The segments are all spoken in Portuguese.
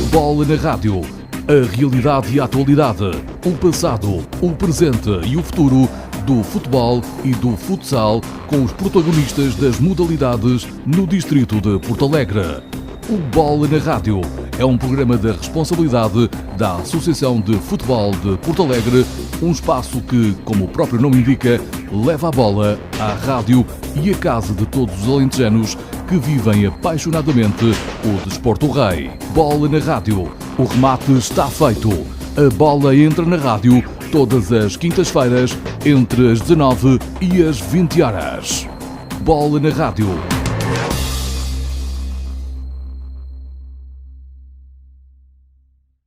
Bola na Rádio. A realidade e a atualidade, o passado, o presente e o futuro do futebol e do futsal com os protagonistas das modalidades no distrito de Porto Alegre. O Bola na Rádio é um programa da responsabilidade da Associação de Futebol de Porto Alegre, um espaço que, como o próprio nome indica, leva a bola à rádio e à casa de todos os alentejanos que vivem apaixonadamente o desporto rei. Bola na Rádio. O remate está feito. A bola entra na rádio todas as quintas-feiras entre as 19 e as 20 horas. Bola na Rádio.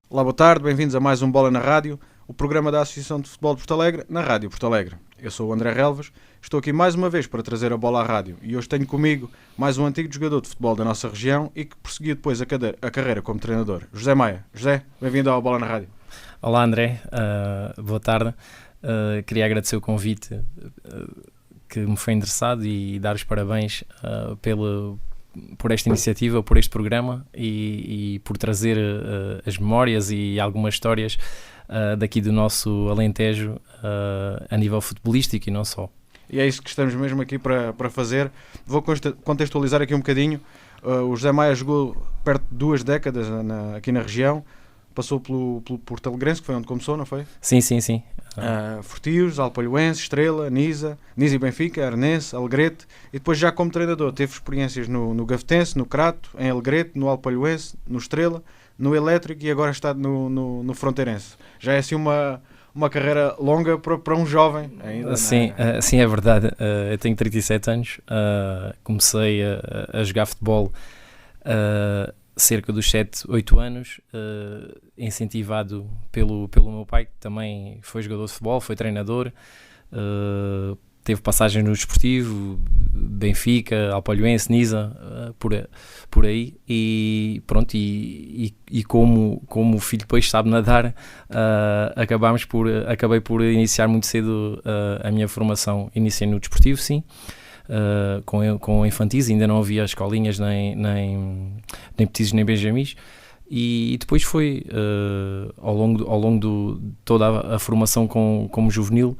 Olá, boa tarde, bem-vindos a mais um Bola na Rádio, o programa da Associação de Futebol de Porto Alegre, na Rádio Porto Alegre. Eu sou o André Relvas, estou aqui mais uma vez para trazer a bola à rádio e hoje tenho comigo mais um antigo jogador de futebol da nossa região e que prosseguiu depois a carreira como treinador, José Maia. José, bem-vindo ao Bola na Rádio. Olá André, boa tarde. Queria agradecer o convite que me foi endereçado e dar os parabéns por esta iniciativa, por este programa e por trazer as memórias e algumas histórias daqui do nosso Alentejo a nível futebolístico e não só. E é isso que estamos mesmo aqui para fazer. Vou contextualizar aqui um bocadinho. O José Maia jogou perto de 2 décadas aqui na região, passou pelo Porto Alegrense, que foi onde começou, não foi? Sim. Fortios, Alpalhoense, Estrela, Nisa e Benfica, Arnense, Alegrete, e depois já como treinador teve experiências no Gavetense, no Crato, em Alegrete, no Alpalhoense, no Estrela, no Elétrico e agora está no Fronteirense. Já é assim uma carreira longa para um jovem ainda. Sim, é verdade. Eu tenho 37 anos, comecei a jogar futebol cerca dos 7, 8 anos, incentivado pelo meu pai, que também foi jogador de futebol, foi treinador, teve passagem no Desportivo, Benfica, Alpalhoense, Nisa, por aí, e pronto, e como o filho depois sabe nadar, acabei por iniciar muito cedo a minha formação. Iniciei no Desportivo, sim, com infantis, ainda não havia escolinhas nem petizes nem benjamins, e depois foi ao longo de toda a formação como juvenil,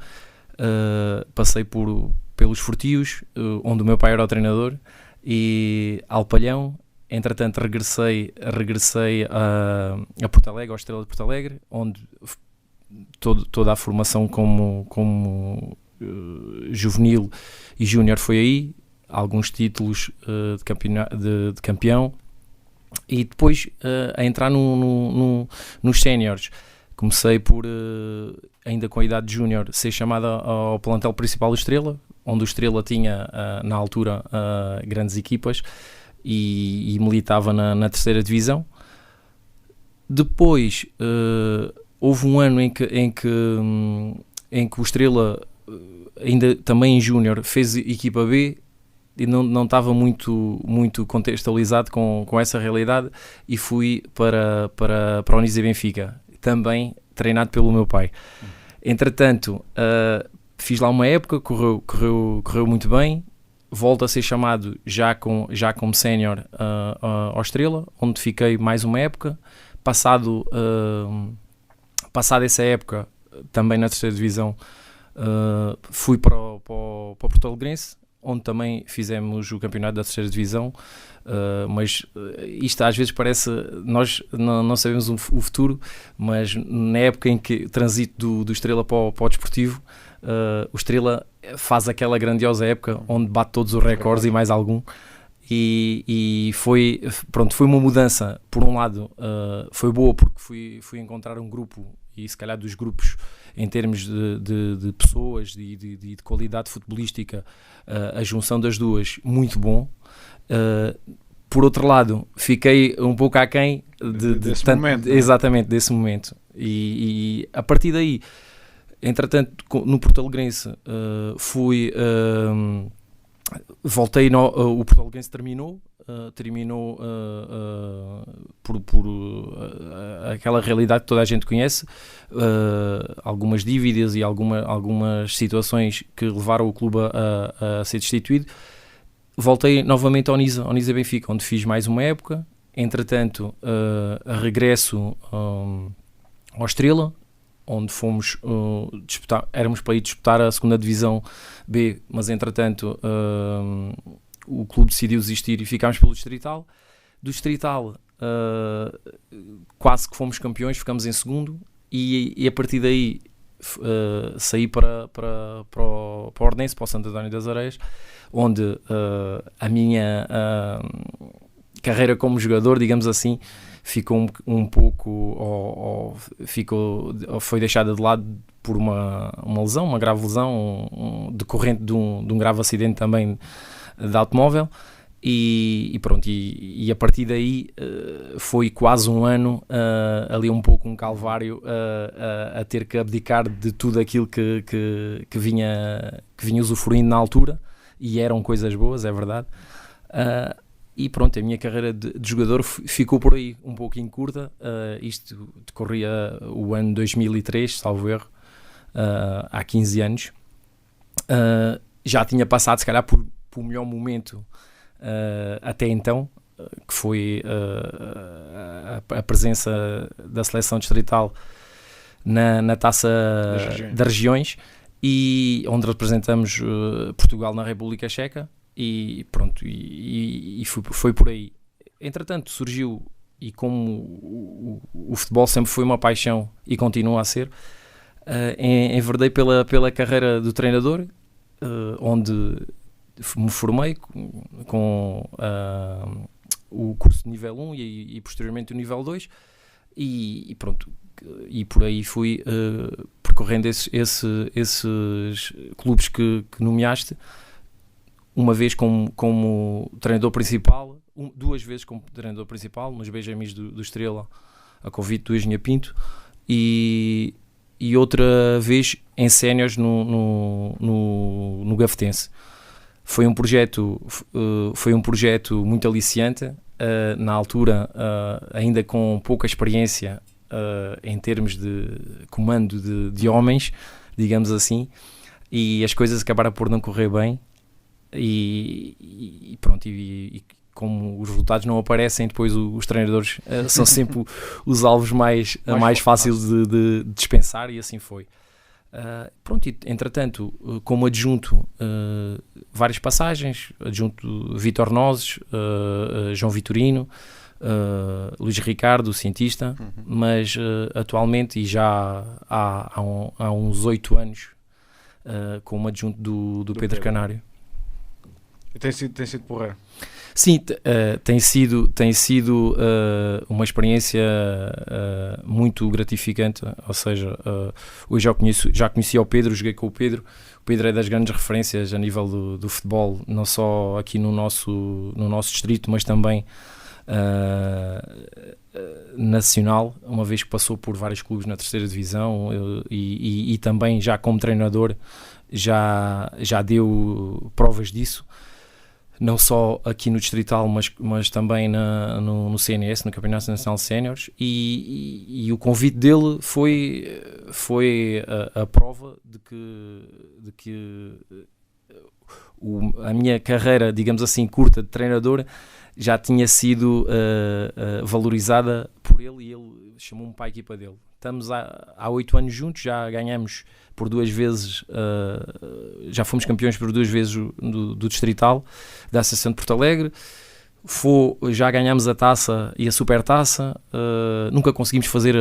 passei pelos Fortios, onde o meu pai era o treinador, e Alpalhão. Entretanto regressei a Porto Alegre, ao Estrela de Porto Alegre, onde toda a formação como juvenil e júnior foi aí, alguns títulos de campeão, e depois a entrar nos séniores. Comecei por, ainda com a idade de júnior, ser chamado ao plantel principal do Estrela, onde o Estrela tinha, na altura, grandes equipas, e militava na terceira divisão. Depois houve um ano em que o Estrela, ainda também em júnior, fez equipa B e não estava muito contextualizado com essa realidade, e fui para o Nisa Benfica, também treinado pelo meu pai. Entretanto, fiz lá uma época, correu muito bem, volto a ser chamado já como sénior ao Estrela, onde fiquei mais uma época. Passada essa época, também na terceira divisão, fui para o Porto Alegrense, onde também fizemos o campeonato da terceira divisão, mas isto às vezes parece, nós não sabemos o futuro, mas na época em que transito do Estrela para o Desportivo, o Estrela faz aquela grandiosa época onde bate todos os recordes e mais algum, e foi uma mudança. Por um lado, foi boa porque fui encontrar um grupo, e se calhar dos grupos em termos de pessoas e de qualidade futebolística, a junção das duas, muito bom. Por outro lado, fiquei um pouco aquém desse momento, exatamente, desse momento, e a partir daí, entretanto, no Porto Alegrense, voltei, o Porto Alegrense terminou por aquela realidade que toda a gente conhece, algumas dívidas e algumas situações que levaram o clube a ser destituído. Voltei novamente ao Nisa Benfica, onde fiz mais uma época, Entretanto, regresso ao Estrela, onde fomos éramos para ir disputar a segunda Divisão B, mas entretanto o clube decidiu desistir e ficámos pelo Distrital. Do Distrital quase que fomos campeões, ficamos em segundo, e a partir daí saí para o Ordense, para o Santo António das Areias, onde a minha carreira como jogador, digamos assim, ficou um pouco, foi deixada de lado por uma lesão, uma grave lesão, decorrente de um grave acidente também de automóvel, e pronto, e a partir daí foi quase um ano, ali um pouco um calvário, a ter que abdicar de tudo aquilo que vinha usufruindo na altura, e eram coisas boas, é verdade. E pronto, a minha carreira de jogador ficou por aí um pouquinho curta. Isto decorria o ano 2003, salvo erro, há 15 anos. Já tinha passado, se calhar, por o melhor momento até então, que foi a presença da seleção distrital na Taça das Regiões, e onde representamos Portugal na República Checa. E pronto, e foi por aí. Entretanto surgiu, e como o futebol sempre foi uma paixão e continua a ser, enverdei pela carreira do treinador, onde me formei com o curso de nível 1 e posteriormente o nível 2, e pronto, e por aí fui percorrendo esses clubes que nomeaste, uma vez como treinador principal, 2 vezes como treinador principal, nos Benjamins do Estrela, a convite do Engenheiro Pinto, e outra vez em séniores no Gafetense. Foi um projeto muito aliciante, na altura ainda com pouca experiência em termos de comando de homens, digamos assim, e as coisas acabaram por não correr bem. E pronto, e como os resultados não aparecem, depois os treinadores são sempre os alvos mais fáceis de dispensar, e assim foi. Pronto, e, entretanto, como adjunto, várias passagens, adjunto Vítor Nozes, João Vitorino, Luís Ricardo, o cientista, mas atualmente, e já há uns 8 anos, como adjunto do Pedro Canário. E tem sido porreiro? Sim, tem sido uma experiência muito gratificante. Ou seja, hoje já conheci o Pedro, joguei com o Pedro. O Pedro é das grandes referências a nível do futebol, não só aqui no nosso distrito, mas também nacional, uma vez que passou por vários clubes na terceira divisão, e também já como treinador já deu provas disso. Não só aqui no Distrital, mas também no CNS, no Campeonato Nacional de Séniores, e o convite dele foi a prova de que a minha carreira, digamos assim, curta de treinador já tinha sido valorizada por ele, e ele chamou-me para a equipa dele. Estamos há 8 anos juntos, já ganhamos por 2 vezes, já fomos campeões por 2 vezes do Distrital, da Associação de Porto Alegre. Já ganhámos a taça e a supertaça, nunca conseguimos fazer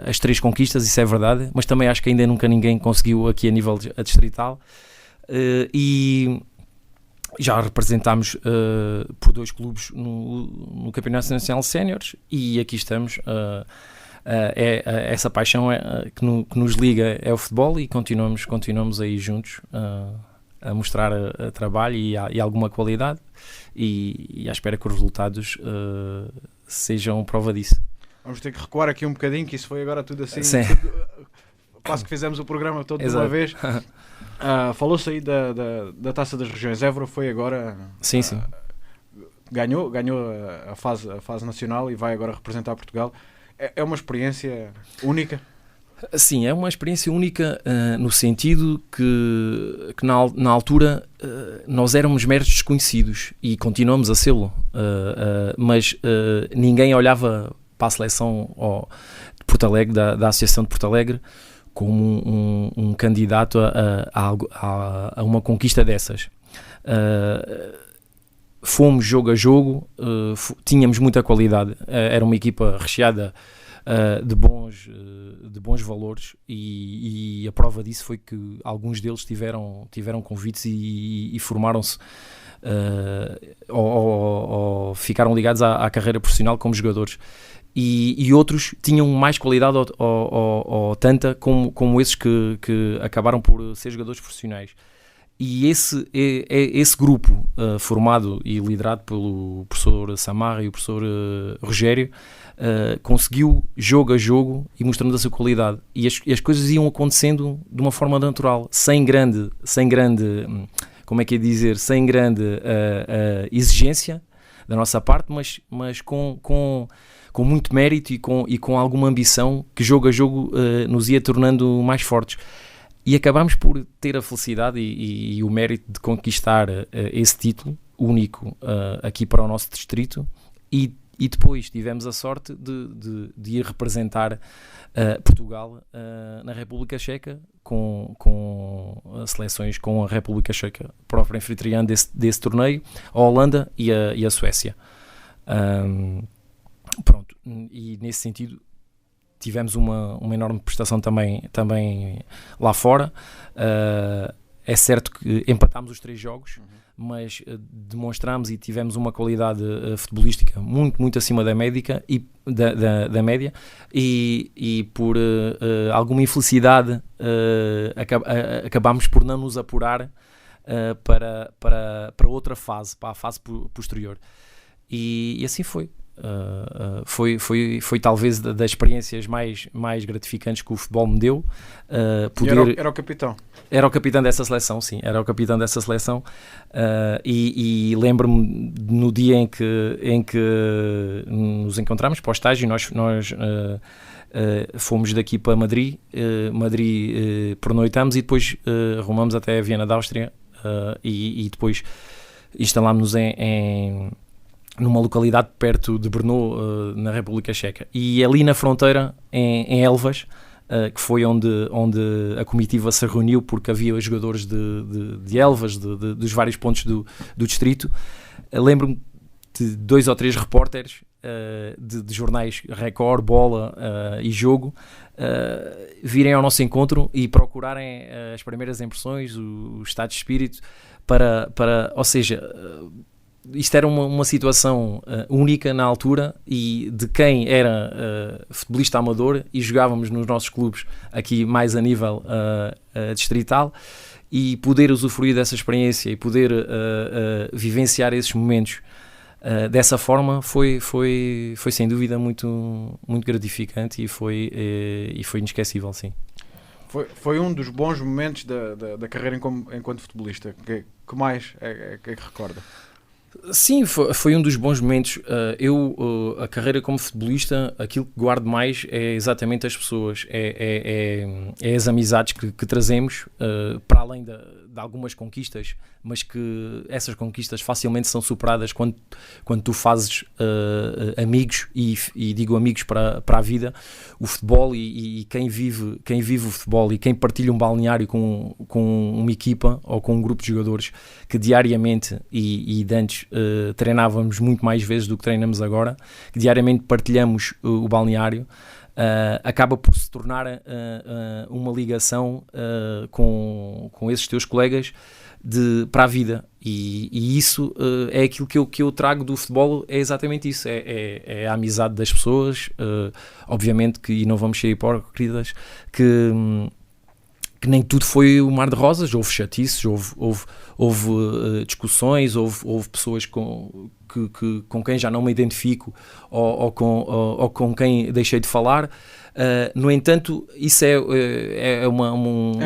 as 3 conquistas, isso é verdade, mas também acho que ainda nunca ninguém conseguiu aqui a nível Distrital, e já representámos por 2 clubes no Campeonato Nacional de Séniores, e aqui estamos. Essa paixão que nos liga é o futebol, e continuamos aí juntos a mostrar trabalho e alguma qualidade, e à espera que os resultados sejam prova disso. Vamos ter que recuar aqui um bocadinho, que isso foi agora tudo assim, quase que fizemos o programa todo de uma vez. Falou-se aí da Taça das Regiões. Évora foi agora... Sim. Ganhou a fase nacional e vai agora representar Portugal. É uma experiência única? Sim, é uma experiência única no sentido que na altura nós éramos meros desconhecidos e continuamos a sê-lo, mas ninguém olhava para a seleção de Porto Alegre, da Associação de Porto Alegre, como um candidato a uma conquista dessas. Fomos jogo a jogo, tínhamos muita qualidade, era uma equipa recheada de bons valores e a prova disso foi que alguns deles tiveram convites e formaram-se ou ficaram ligados à carreira profissional como jogadores. E outros tinham mais qualidade ou tanta como esses que acabaram por ser jogadores profissionais. E esse grupo formado e liderado pelo professor Samarra e o professor Rogério conseguiu jogo a jogo e mostrando a sua qualidade. E as coisas iam acontecendo de uma forma natural, sem grande como é que é dizer, sem grande exigência da nossa parte, mas com muito mérito e com alguma ambição que jogo a jogo nos ia tornando mais fortes. E acabámos por ter a felicidade e o mérito de conquistar esse título único aqui para o nosso distrito e depois tivemos a sorte de ir representar Portugal na República Checa com seleções com a República Checa, própria anfitriã desse torneio, a Holanda e a Suécia. Pronto, e nesse sentido tivemos uma enorme prestação também lá fora. É certo que empatámos os 3 jogos, mas demonstramos e tivemos uma qualidade futebolística muito, muito acima da média e por alguma infelicidade acabámos por não nos apurar para outra fase, para a fase posterior. E assim foi. Foi talvez das experiências mais gratificantes que o futebol me deu. Era o capitão? Era o capitão dessa seleção, sim. Era o capitão dessa seleção. E lembro-me no dia em que nos encontramos para o estágio, nós fomos daqui para Madrid, pernoitamos e depois rumamos até a Viena da Áustria e depois instalámos-nos numa localidade perto de Brno, na República Checa. E ali na fronteira, em Elvas, que foi onde a comitiva se reuniu, porque havia jogadores de Elvas, dos vários pontos do distrito, lembro-me de 2 ou 3 repórteres de jornais Record, Bola e Jogo, virem ao nosso encontro e procurarem as primeiras impressões, o estado de espírito, ou seja, isto era uma situação única na altura e de quem era futebolista amador e jogávamos nos nossos clubes aqui mais a nível distrital, e poder usufruir dessa experiência e poder vivenciar esses momentos dessa forma foi sem dúvida muito, muito gratificante e foi inesquecível, sim. Foi um dos bons momentos da carreira enquanto futebolista. Que mais é que recorda? Sim, foi um dos bons momentos. A carreira como futebolista, aquilo que guardo mais é exatamente as pessoas, é as amizades que trazemos, para além de algumas conquistas, mas que essas conquistas facilmente são superadas quando tu fazes amigos, e digo amigos para a vida. O futebol e quem vive o futebol e quem partilha um balneário com uma equipa ou com um grupo de jogadores que diariamente e de antes treinávamos muito mais vezes do que treinamos agora, que diariamente partilhamos o balneário, acaba por se tornar uma ligação com esses teus colegas para a vida, e isso é aquilo que eu trago do futebol, é exatamente isso, é a amizade das pessoas, obviamente que, e não vamos ser hipócritas, que nem tudo foi o mar de rosas, houve chatices, houve discussões, houve pessoas com quem já não me identifico ou com quem deixei de falar. No entanto, isso é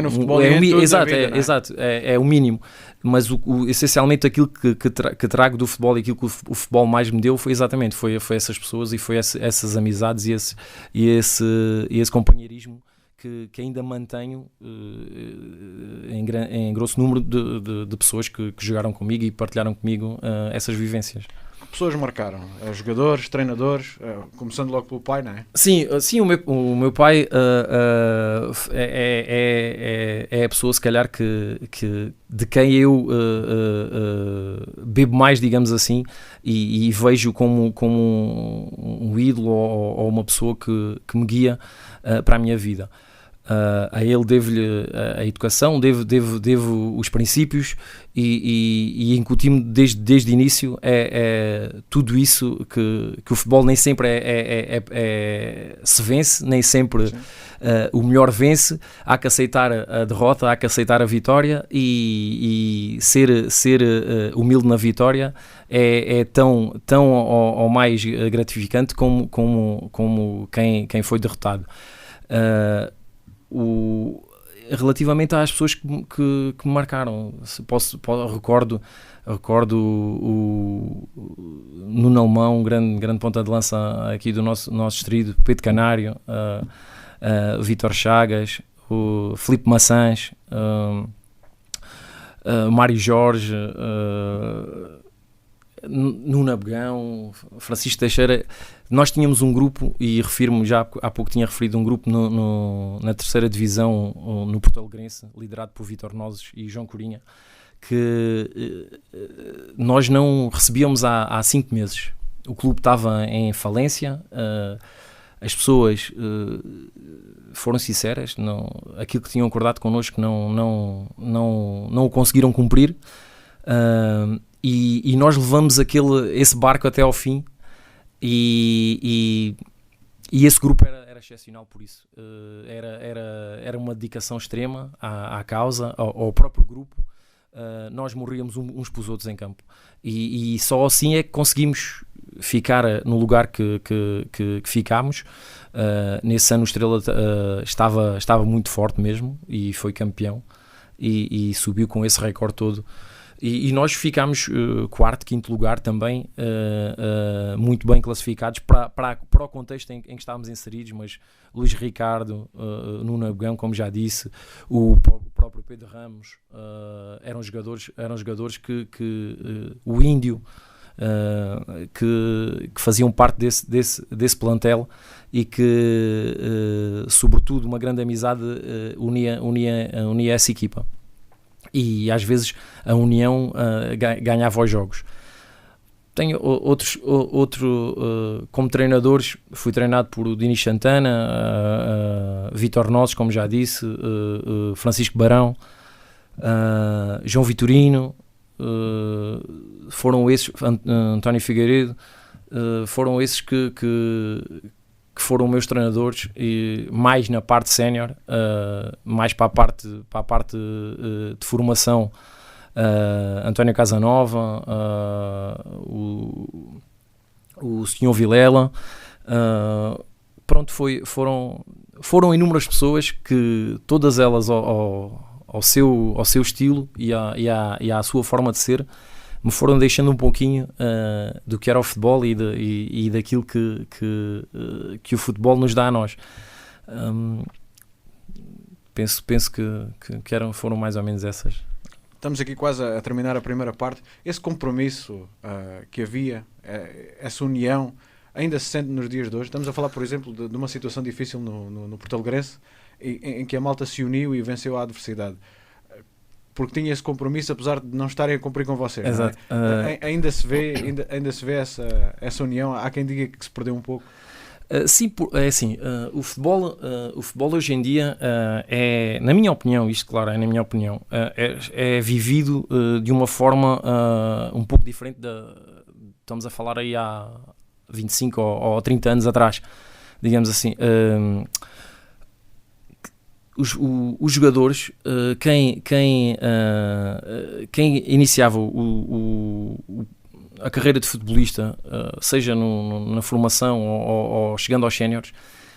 no futebol, exato, é o mínimo, mas essencialmente aquilo que trago do futebol e aquilo que o futebol mais me deu foi exatamente essas pessoas e foi essas amizades e esse companheirismo que ainda mantenho em grosso número de pessoas que jogaram comigo e partilharam comigo essas vivências. Pessoas marcaram, jogadores, treinadores, começando logo pelo pai, não é? Sim, o meu pai é a pessoa, se calhar, de quem eu bebo mais, digamos assim, e vejo como um ídolo ou uma pessoa que me guia para a minha vida. A ele devo-lhe a educação, devo os princípios e incuti-me desde o início tudo isso que o futebol nem sempre se vence, nem sempre o melhor vence. Há que aceitar a derrota, há que aceitar a vitória e ser humilde na vitória é tão ou mais gratificante como quem foi derrotado. Relativamente às pessoas que me marcaram, recordo o Nuno Alemão, grande ponta de lança aqui do nosso distrito, Pedro Canário, o Vítor Chagas, o Filipe Maçãs, o Mário Jorge, Nuno Abegão, Francisco Teixeira. Nós tínhamos um grupo, e refiro-me, já há pouco tinha referido, um grupo na terceira divisão no Porto Alegrense, liderado por Vítor Nozes e João Corinha, que nós não recebíamos há 5 meses. O clube estava em falência, as pessoas foram sinceras, aquilo que tinham acordado connosco não o conseguiram cumprir, e nós levamos esse barco até ao fim. E esse grupo era excepcional por isso. Era uma dedicação extrema à causa, ao próprio grupo. Nós morríamos uns pelos outros em campo. E só assim é que conseguimos ficar no lugar que ficámos. Nesse ano o Estrela estava muito forte mesmo e foi campeão. E subiu com esse recorde todo. E nós ficámos quarto, quinto lugar também, muito bem classificados para o contexto em que estávamos inseridos, mas Luís Ricardo, Nuno Abegão, como já disse, o próprio Pedro Ramos, eram jogadores que o Índio, que faziam parte desse plantel e que, sobretudo, uma grande amizade unia essa equipa. E às vezes a união ganhava os jogos. Tenho como treinadores, fui treinado por Dinis Santana, Vítor Nozes, como já disse, Francisco Barão, João Vitorino, foram esses, António Figueiredo, foram esses que foram meus treinadores, e mais na parte sénior, mais para a parte de formação, António Casanova, o Senhor Vilela, pronto, foram inúmeras pessoas que todas elas ao seu estilo e à sua forma de ser me foram deixando um pouquinho do que era o futebol e daquilo que o futebol nos dá a nós. Penso que foram mais ou menos essas. Estamos aqui quase a terminar a primeira parte. Esse compromisso que havia, essa união, ainda se sente nos dias de hoje. Estamos a falar, por exemplo, de uma situação difícil no Porto Alegrense, em que a malta se uniu e venceu a adversidade. Porque tinha esse compromisso, apesar de não estarem a cumprir com vocês. Exato. Ainda se vê essa união. Há quem diga que se perdeu um pouco. Sim, é assim, o futebol hoje em dia na minha opinião, é na minha opinião, é vivido de uma forma um pouco diferente estamos a falar aí há 25 ou 30 anos atrás, digamos assim. Os jogadores, quem iniciava a carreira de futebolista, seja na formação ou chegando aos séniores,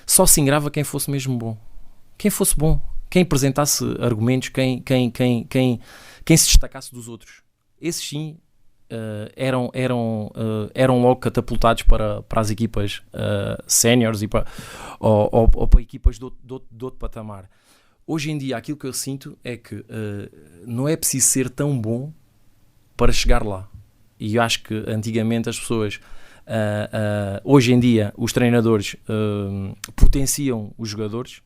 só se ingrava quem fosse mesmo bom. Quem fosse bom, quem apresentasse argumentos, quem se destacasse dos outros. Esses sim eram logo catapultados para as equipas séniores ou para equipas de outro patamar. Hoje em dia aquilo que eu sinto é que não é preciso ser tão bom para chegar lá. E eu acho que antigamente as pessoas, hoje em dia os treinadores potenciam os jogadores,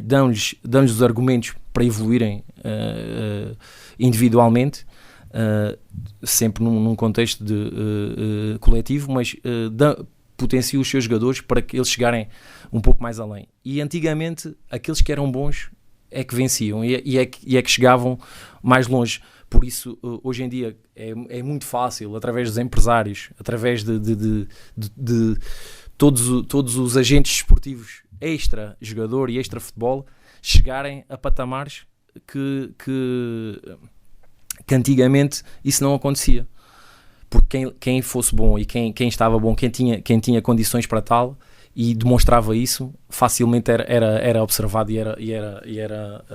dão-lhes os argumentos para evoluírem individualmente, sempre num contexto de coletivo, mas potenciam os seus jogadores para que eles chegarem um pouco mais além. E antigamente aqueles que eram bons é que venciam e é que chegavam mais longe. Por isso, hoje em dia é muito fácil, através dos empresários, através de todos os agentes esportivos extra jogador e extra futebol, chegarem a patamares que antigamente isso não acontecia. Porque quem fosse bom e quem estava bom, quem tinha condições para tal e demonstrava isso, facilmente era observado e era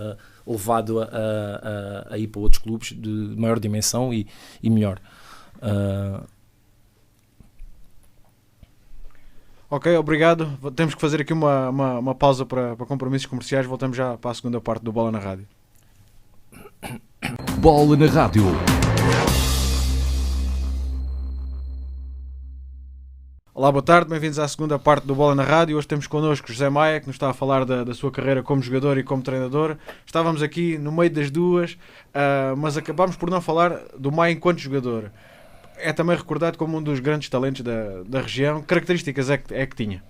levado a ir para outros clubes de maior dimensão e melhor. Ok, obrigado. Temos que fazer aqui uma pausa para compromissos comerciais. Voltamos já para a segunda parte do Bola na Rádio. Bola na Rádio. Olá, boa tarde, bem-vindos à segunda parte do Bola na Rádio. Hoje temos connosco José Maia, que nos está a falar da sua carreira como jogador e como treinador. Estávamos aqui no meio das duas, mas acabámos por não falar do Maia enquanto jogador. É também recordado como um dos grandes talentos da região. Que características é que tinha?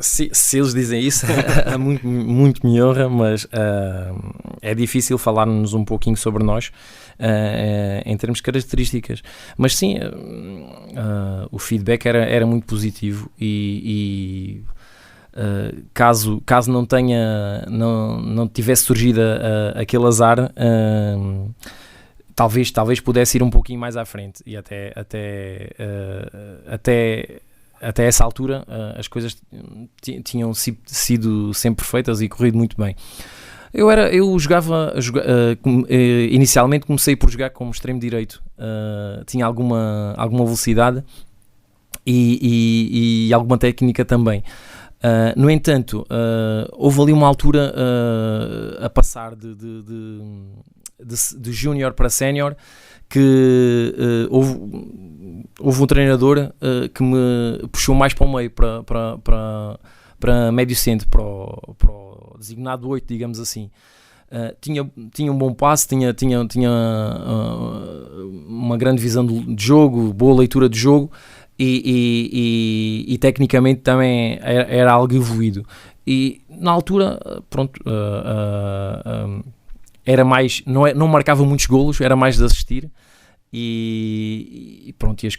Se eles dizem isso, muito me honra, mas é difícil falar-nos um pouquinho sobre nós em termos de características. Mas sim, o feedback era muito positivo e caso não tivesse surgido aquele azar, talvez pudesse ir um pouquinho mais à frente e até essa altura as coisas tinham sido sempre feitas e corrido muito bem. Eu jogava inicialmente comecei por jogar como extremo direito, tinha alguma velocidade e alguma técnica também. No entanto, houve ali uma altura a passar de júnior para sénior que houve um treinador que me puxou mais para o meio, para médio centro, para o designado 8, digamos assim. Tinha um bom passe, tinha uma grande visão de jogo, boa leitura de jogo e tecnicamente também era algo evoluído. E na altura, pronto, era mais, não marcava muitos golos, era mais de assistir e pronto, e as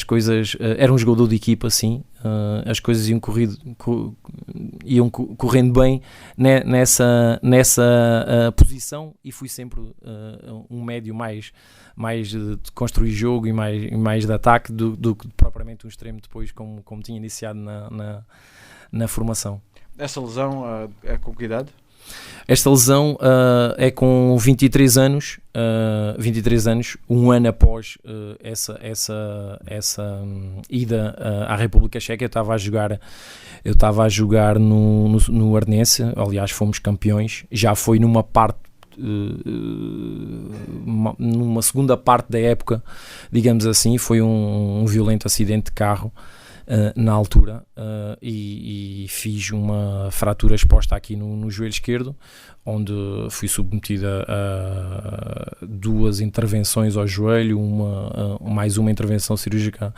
coisas era um jogador de equipa, sim, as coisas iam correndo bem nessa posição e fui sempre um médio mais de construir jogo e mais de ataque do que propriamente um extremo depois como tinha iniciado na formação. Essa lesão é com que idade? Esta lesão é com 23 anos, um ano após essa ida à República Checa. Eu estava a jogar no Arnense, aliás fomos campeões, já foi numa segunda parte da época, digamos assim, foi um violento acidente de carro. Na altura e fiz uma fratura exposta aqui no joelho esquerdo, onde fui submetida a 2 intervenções ao joelho, mais uma intervenção cirúrgica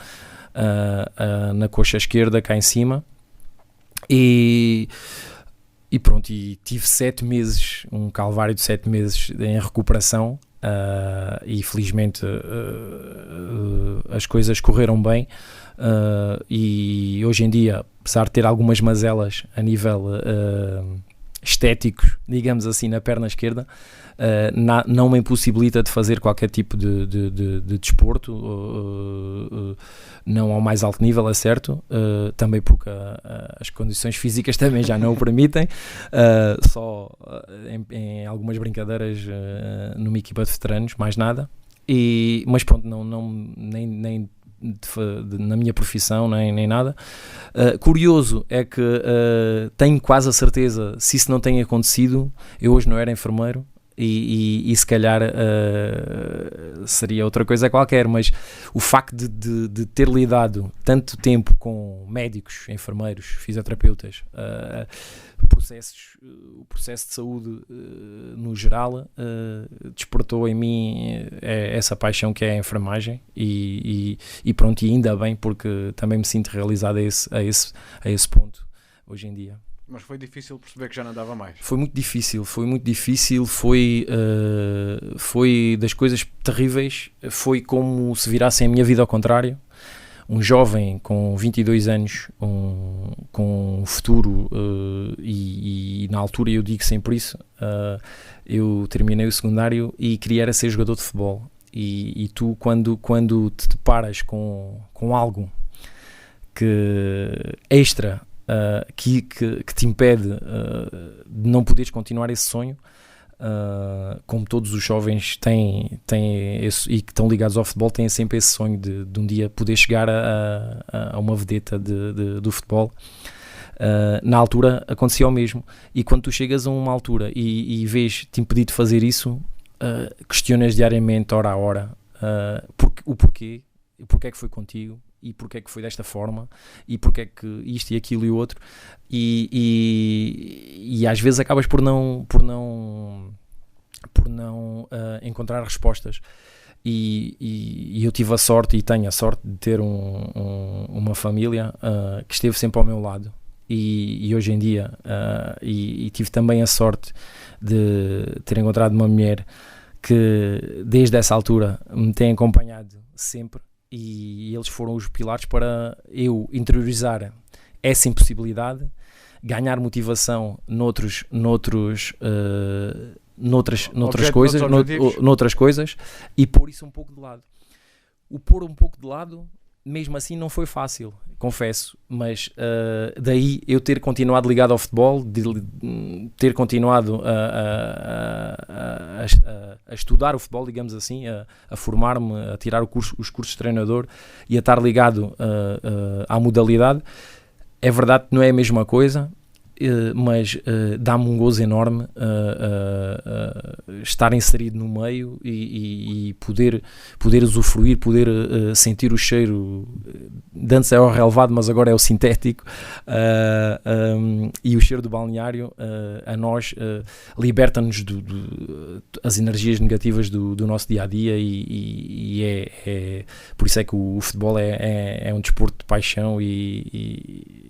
na coxa esquerda cá em cima e pronto, e tive 7 meses, um calvário de 7 meses em recuperação e felizmente as coisas correram bem. E hoje em dia, apesar de ter algumas mazelas a nível estético, digamos assim, na perna esquerda, não me impossibilita de fazer qualquer tipo de desporto, não ao mais alto nível, é certo, também porque as condições físicas também já não o permitem, só em algumas brincadeiras numa equipa de veteranos, mais nada. Mas pronto, nem na minha profissão, nem nada. Curioso é que tenho quase a certeza, se isso não tem acontecido, eu hoje não era enfermeiro e se calhar seria outra coisa qualquer, mas o facto de ter lidado tanto tempo com médicos, enfermeiros, fisioterapeutas, o processo de saúde no geral, despertou em mim essa paixão que é a enfermagem e pronto, e ainda bem, porque também me sinto realizado a esse ponto hoje em dia. Mas foi difícil perceber que já não dava mais? Foi muito difícil, foi das coisas terríveis, foi como se virasse a minha vida ao contrário. Um jovem com 22 anos, com um futuro, e na altura eu digo sempre isso, eu terminei o secundário e queria era ser jogador de futebol. E tu, quando te deparas com algo que extra, que te impede de não poderes continuar esse sonho, como todos os jovens têm esse, e que estão ligados ao futebol, têm sempre esse sonho de um dia poder chegar a uma vedeta do futebol. Na altura acontecia o mesmo, e quando tu chegas a uma altura e vês-te impedido de fazer isso, questionas diariamente, hora a hora, o porquê é que foi contigo, e porque é que foi desta forma, e porque é que isto e aquilo e o outro, e às vezes acabas por não encontrar respostas, e eu tive a sorte e tenho a sorte de ter uma família que esteve sempre ao meu lado, e hoje em dia, e tive também a sorte de ter encontrado uma mulher que desde essa altura me tem acompanhado sempre, e eles foram os pilares para eu interiorizar essa impossibilidade, ganhar motivação noutras coisas, e pôr isso um pouco de lado. O pôr um pouco de lado, mesmo assim, não foi fácil, confesso, mas daí eu ter continuado ligado ao futebol, de ter continuado a estudar o futebol, digamos assim, a formar-me, a tirar os cursos de treinador e a estar ligado à modalidade. É verdade que não é a mesma coisa, mas dá-me um gozo enorme estar inserido no meio e poder usufruir, poder sentir o cheiro, de antes era o relevado, mas agora é o sintético, e o cheiro do balneário a nós liberta-nos as energias negativas do nosso dia-a-dia, e é por isso é que o futebol é um desporto de paixão, e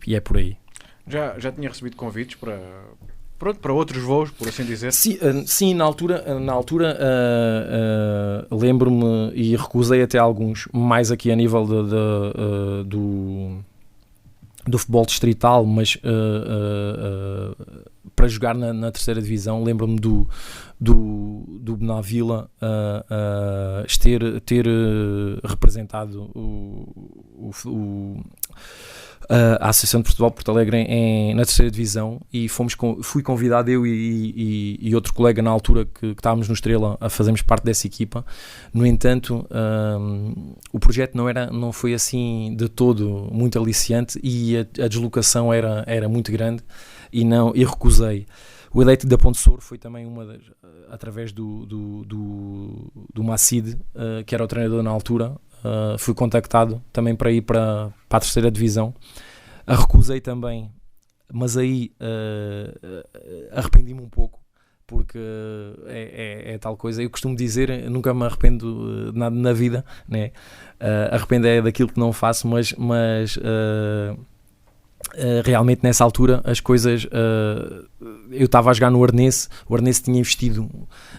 é por aí. Já tinha recebido convites para outros voos, por assim dizer? Sim, na altura lembro-me e recusei até alguns, mais aqui a nível do futebol distrital, mas para jogar na terceira divisão. Lembro-me do Benavila ter representado a Associação de Futebol de Porto Alegre na terceira divisão, e fui convidado, eu e outro colega na altura que estávamos no Estrela, a fazermos parte dessa equipa. No entanto, o projeto não foi assim de todo muito aliciante, e a deslocação era muito grande, e recusei. O Elétrico da Ponte Souro foi também através do Macide, que era o treinador na altura. Fui contactado também para ir para a terceira divisão. Recusei também, mas aí arrependi-me um pouco, porque é tal coisa. Eu costumo dizer, nunca me arrependo de nada na vida, né? Arrependo daquilo que não faço, mas realmente nessa altura as coisas, eu estava a jogar no Arnense, o Arnense tinha investido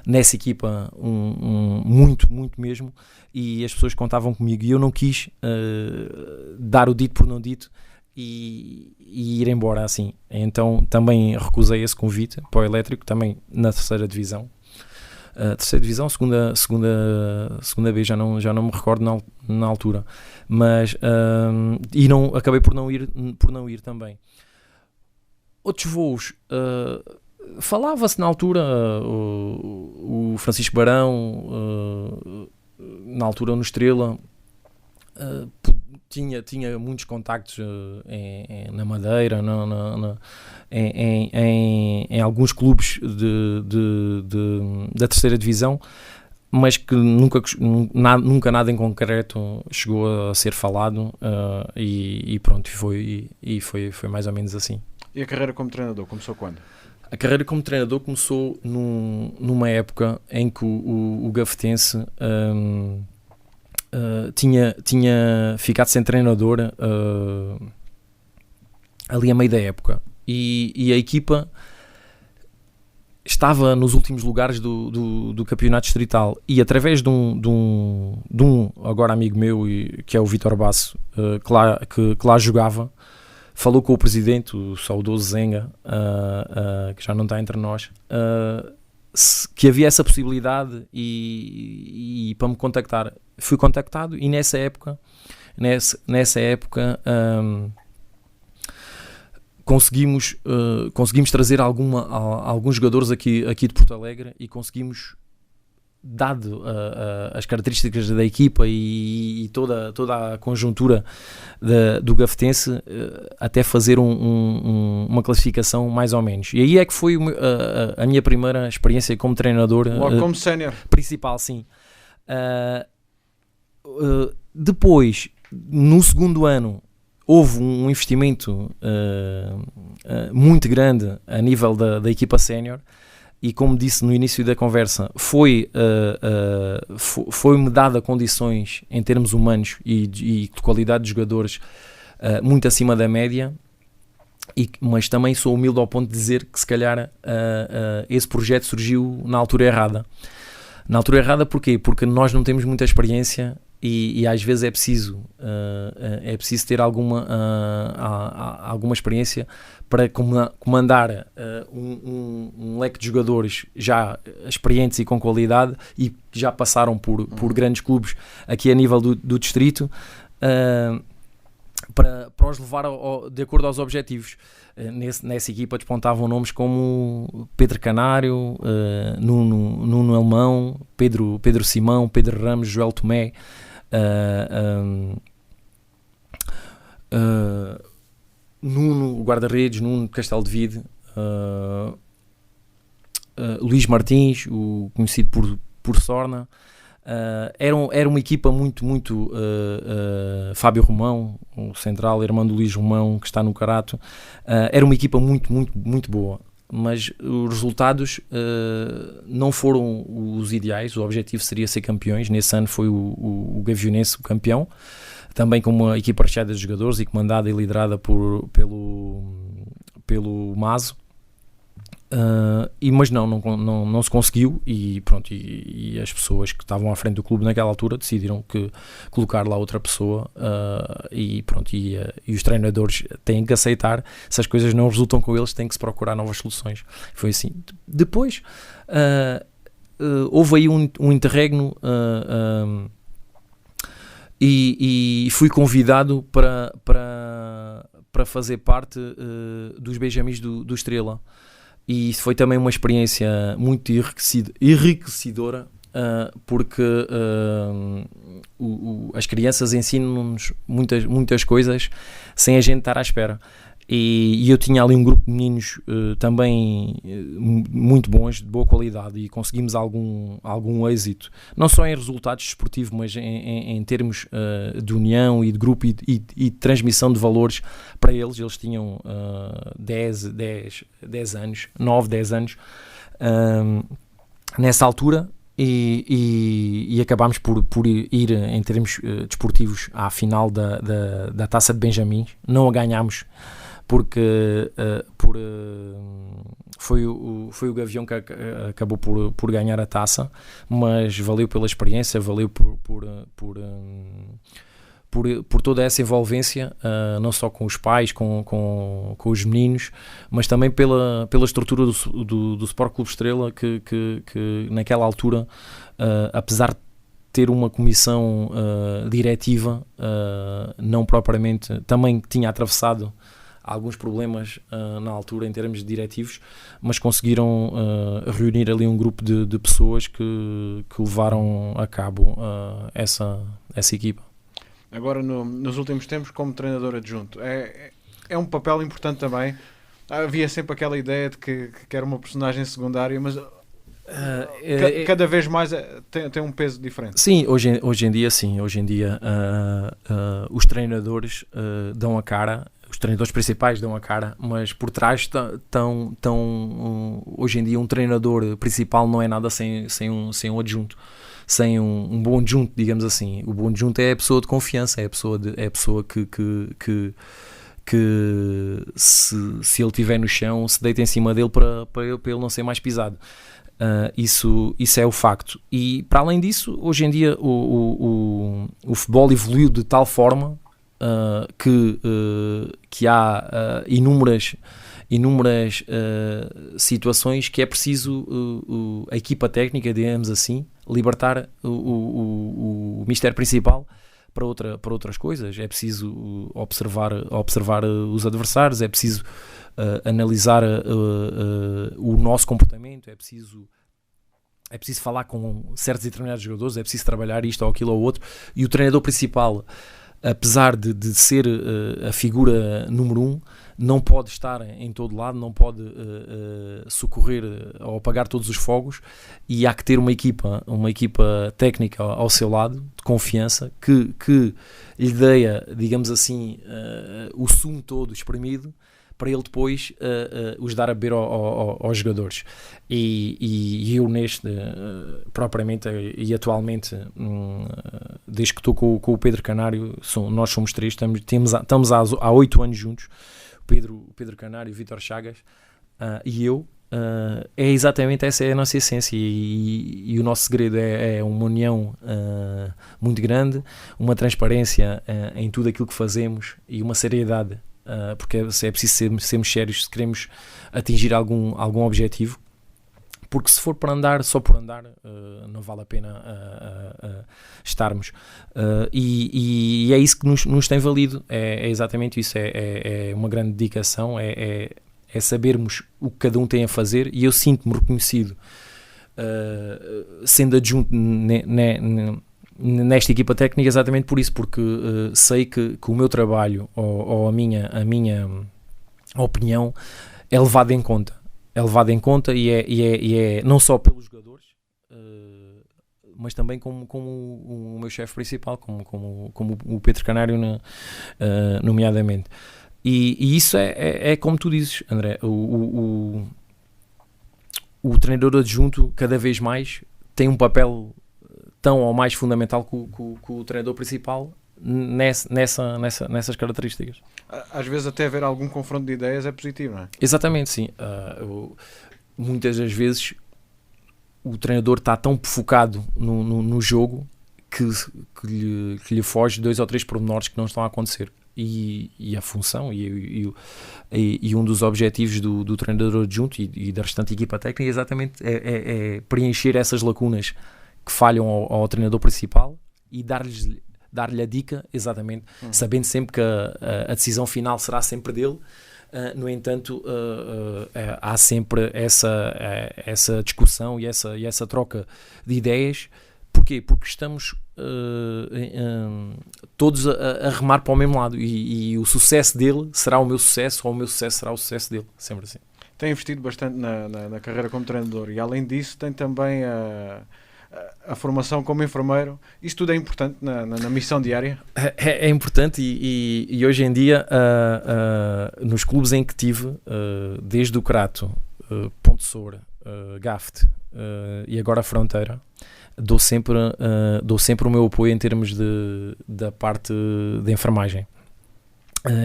nessa equipa muito mesmo, e as pessoas contavam comigo, e eu não quis dar o dito por não dito e ir embora assim. Então também recusei esse convite para o Elétrico, também na terceira divisão. Terceira divisão, segunda B, já não me recordo na altura, mas acabei por não ir também. Outros voos, falava-se na altura, o Francisco Barão, na altura no Estrela, tinha muitos contactos na Madeira, em alguns clubes da terceira divisão, mas que nunca nada em concreto chegou a ser falado, e pronto, foi mais ou menos assim. E a carreira como treinador começou quando? A carreira como treinador começou numa época em que o Gafetense tinha ficado sem treinador ali a meio da época, e a equipa estava nos últimos lugares do campeonato distrital, e através de um agora amigo meu, que é o Vítor Basso, que lá jogava, falou com o presidente, o saudoso Zenga, que já não está entre nós, que havia essa possibilidade, e para me contactar. Fui contactado, e nessa época conseguimos trazer alguns jogadores aqui de Porto Alegre, e conseguimos, dado as características da equipa e toda a conjuntura do Gafetense, até fazer uma classificação mais ou menos. E aí é que foi a minha primeira experiência como treinador. Logo como sénior. Principal, sim. Depois, no segundo ano, houve um investimento muito grande a nível da equipa sénior, e como disse no início da conversa, foi-me dada condições em termos humanos e de qualidade de jogadores muito acima da média, mas também sou humilde ao ponto de dizer que se calhar esse projeto surgiu na altura errada. Na altura errada porquê? Porque nós não temos muita experiência, e às vezes é preciso ter alguma experiência para comandar um leque de jogadores já experientes e com qualidade, e que já passaram por grandes clubes aqui a nível do distrito, para os levar de acordo aos objetivos. Nessa equipa despontavam nomes como Pedro Canário, Nuno Alemão, Pedro Simão, Pedro Ramos, Joel Tomé, Nuno guarda-redes, Nuno Castelo de Vide, Luís Martins, o conhecido por Sorna. Era uma equipa muito Fábio Romão, o central, irmão do Luís Romão, que está no Carato. Era uma equipa muito boa, mas os resultados não foram os ideais. O objetivo seria ser campeões. Nesse ano foi o Gavionense o campeão, também com uma equipa recheada de jogadores e comandada e liderada pelo Mazo. Mas não se conseguiu, e pronto, e as pessoas que estavam à frente do clube naquela altura decidiram colocar lá outra pessoa, e pronto, e os treinadores têm que aceitar. Se as coisas não resultam com eles, têm que se procurar novas soluções. Foi assim. Depois houve aí um interregno, e fui convidado para fazer parte dos Benjamins do Estrela. E foi também uma experiência muito enriquecedora, porque as crianças ensinam-nos muitas coisas sem a gente estar à espera. E eu tinha ali um grupo de meninos também muito bons, de boa qualidade, e conseguimos algum êxito, não só em resultados desportivos, mas em termos de união e de grupo, e de transmissão de valores para eles. Eles tinham 10 anos, 9, 10 anos nessa altura, e acabámos por ir em termos desportivos à final da Taça de Benjamins. Não a ganhámos, porque foi o Gavião que acabou por ganhar a taça, mas valeu pela experiência, valeu por toda essa envolvência, não só com os pais, com os meninos, mas também pela estrutura do Sport Clube Estrela, que naquela altura, apesar de ter uma comissão diretiva, não propriamente, também tinha atravessado alguns problemas na altura em termos diretivos, mas conseguiram reunir ali um grupo de pessoas que levaram a cabo essa equipa. Agora, nos últimos tempos, como treinador adjunto, é um papel importante também. Havia sempre aquela ideia de que era uma personagem secundária, mas cada vez mais tem um peso diferente. Sim, hoje em dia os treinadores dão a cara, os treinadores principais dão a cara, mas por trás estão hoje em dia um treinador principal não é nada sem um adjunto, sem um bom adjunto, digamos assim. O bom adjunto é a pessoa de confiança, é a pessoa que se ele estiver no chão, se deita em cima dele para ele não ser mais pisado. Isso é o facto. E para além disso, hoje em dia o futebol evoluiu de tal forma que há inúmeras situações que é preciso a equipa técnica, digamos assim, libertar o mistério principal para outras coisas. É preciso observar os adversários, é preciso analisar o nosso comportamento, é preciso falar com certos e determinados jogadores, é preciso trabalhar isto ou aquilo ou outro, e o treinador principal, apesar de ser a figura número 1, não pode estar em todo lado, não pode socorrer ou apagar todos os fogos, e há que ter uma equipa técnica ao seu lado, de confiança, que lhe dê, digamos assim, o sumo todo espremido, para ele depois os dar a beber aos jogadores. E eu propriamente e atualmente, desde que estou com o Pedro Canário, nós somos 3, estamos há 8 anos juntos, o Pedro Canário, o Vítor Chagas e eu. É exatamente essa é a nossa essência, e o nosso segredo é uma união muito grande, uma transparência em tudo aquilo que fazemos e uma seriedade, porque é preciso sermos sérios se queremos atingir algum objetivo, porque se for só por andar, não vale a pena estarmos. E é isso que nos tem valido, é exatamente isso, é uma grande dedicação, é sabermos o que cada um tem a fazer, e eu sinto-me reconhecido sendo adjunto nesta equipa técnica exatamente por isso, porque sei que o meu trabalho ou a minha opinião é levado em conta, e é não só pelos jogadores, mas também como o meu chefe principal, como o Pedro Canário, nomeadamente. E isso é como tu dizes, André, o treinador adjunto cada vez mais tem um papel tão ou mais fundamental que o treinador principal nessas características. Às vezes até haver algum confronto de ideias é positivo, não é? Exatamente, sim. Muitas das vezes o treinador está tão focado no jogo que lhe foge 2 ou 3 pormenores que não estão a acontecer. E a função e um dos objetivos do treinador adjunto e da restante equipa técnica é exatamente preencher essas lacunas que falham ao treinador principal e dar-lhe a dica, exatamente, sabendo sempre que a decisão final será sempre dele. No entanto, há sempre essa discussão e essa troca de ideias. Porquê? Porque estamos todos a remar para o mesmo lado, e o sucesso dele será o meu sucesso, ou o meu sucesso será o sucesso dele, sempre assim. Tem investido bastante na carreira como treinador, e além disso tem também a formação como enfermeiro. Isso tudo é importante na missão diária? É importante, e hoje em dia nos clubes em que tive, desde o Crato, Ponte Soura, Gaft e agora a Fronteira, dou sempre o meu apoio em termos da parte de enfermagem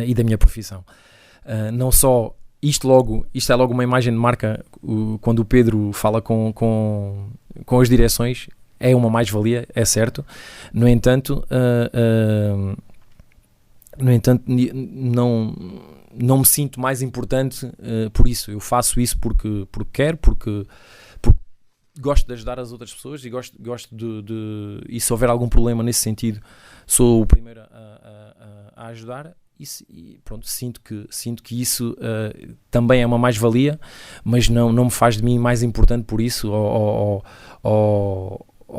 e da minha profissão. Não só isto é logo uma imagem de marca. Quando o Pedro fala com as direções, é uma mais-valia, é certo. No entanto, não me sinto mais importante por isso. Eu faço isso porque quero, porque gosto de ajudar as outras pessoas, e gosto e se houver algum problema nesse sentido, sou o primeiro a ajudar, pronto, sinto que isso também é uma mais-valia, mas não me faz de mim mais importante por isso, ou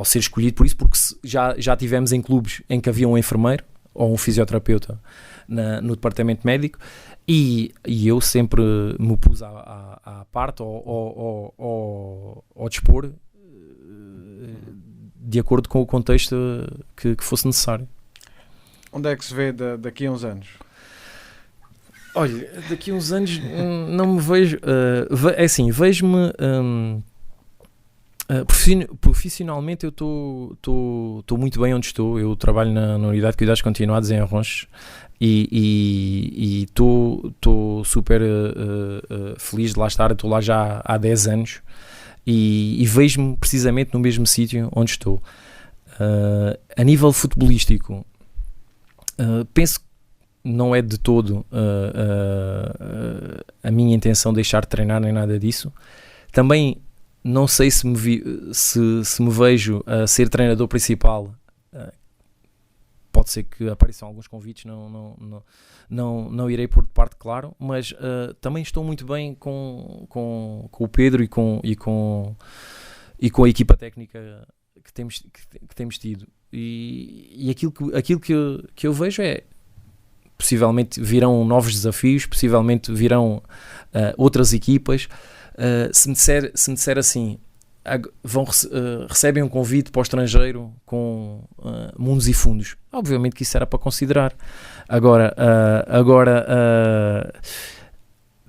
ser escolhido por isso, porque já tivemos em clubes em que havia um enfermeiro ou um fisioterapeuta no departamento médico, e eu sempre me pus à parte ao dispor de acordo com o contexto que fosse necessário. Onde é que se vê daqui a uns anos? Olha, daqui a uns anos não me vejo... é assim, vejo-me... profissionalmente eu estou muito bem onde estou. Eu trabalho na unidade de cuidados continuados em Arronches e estou super feliz de lá estar. Estou lá já há 10 anos e vejo-me precisamente no mesmo sítio onde estou. A nível futebolístico, penso que não é de todo a minha intenção deixar de treinar nem nada disso. Também não sei se me vejo a ser treinador principal. Pode ser que apareçam alguns convites, não irei pôr de parte, claro, mas também estou muito bem com o Pedro e com a equipa técnica que temos tido. E aquilo que eu vejo é, possivelmente virão novos desafios, possivelmente virão outras equipas. Se me disser assim, recebem um convite para o estrangeiro com mundos e fundos, obviamente que isso era para considerar. Agora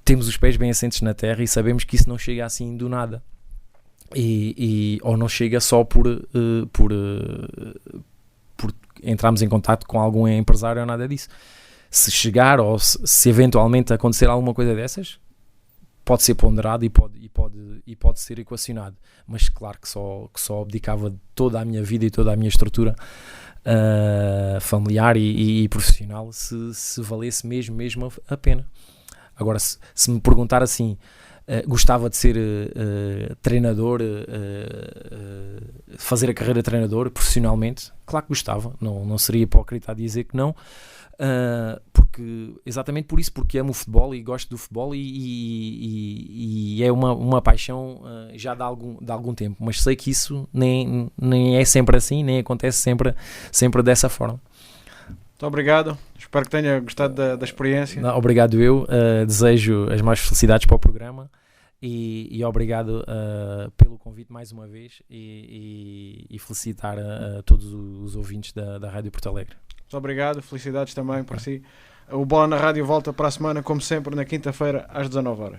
temos os pés bem assentes na terra e sabemos que isso não chega assim do nada, ou não chega só por entrarmos em contato com algum empresário ou nada disso. Se chegar, ou se eventualmente acontecer alguma coisa dessas, pode ser ponderado e pode ser equacionado, mas claro que só abdicava de toda a minha vida e toda a minha estrutura familiar e profissional se valesse mesmo a pena. Agora, se me perguntar assim, gostava de ser treinador, fazer a carreira de treinador profissionalmente, claro que gostava, não seria hipócrita a dizer que não. Porque exatamente por isso, porque amo o futebol e gosto do futebol e é uma paixão já de algum tempo, mas sei que isso nem é sempre assim, nem acontece sempre dessa forma. Muito obrigado, espero que tenha gostado da experiência. Não, obrigado eu, desejo as mais felicidades para o programa e obrigado pelo convite mais uma vez e felicitar a todos os ouvintes da Rádio Porto Alegre. Muito obrigado, felicidades também para si. O Bola na Rádio volta para a semana, como sempre, na quinta-feira, às 19h.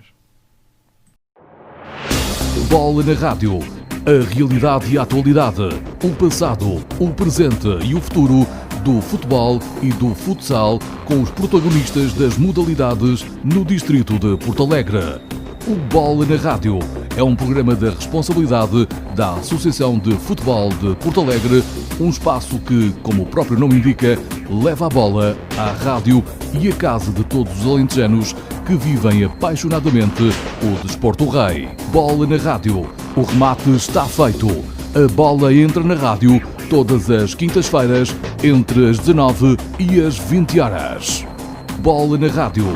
Bola na Rádio. A realidade e a atualidade. O passado, o presente e o futuro do futebol e do futsal com os protagonistas das modalidades no distrito de Porto Alegre. O Bola na Rádio é um programa da responsabilidade da Associação de Futebol de Porto Alegre, um espaço que, como o próprio nome indica, leva a bola à rádio e à casa de todos os alentejanos que vivem apaixonadamente o desporto rei. Bola na Rádio. O remate está feito. A bola entra na rádio todas as quintas-feiras entre as 19 e as 20 horas. Bola na Rádio.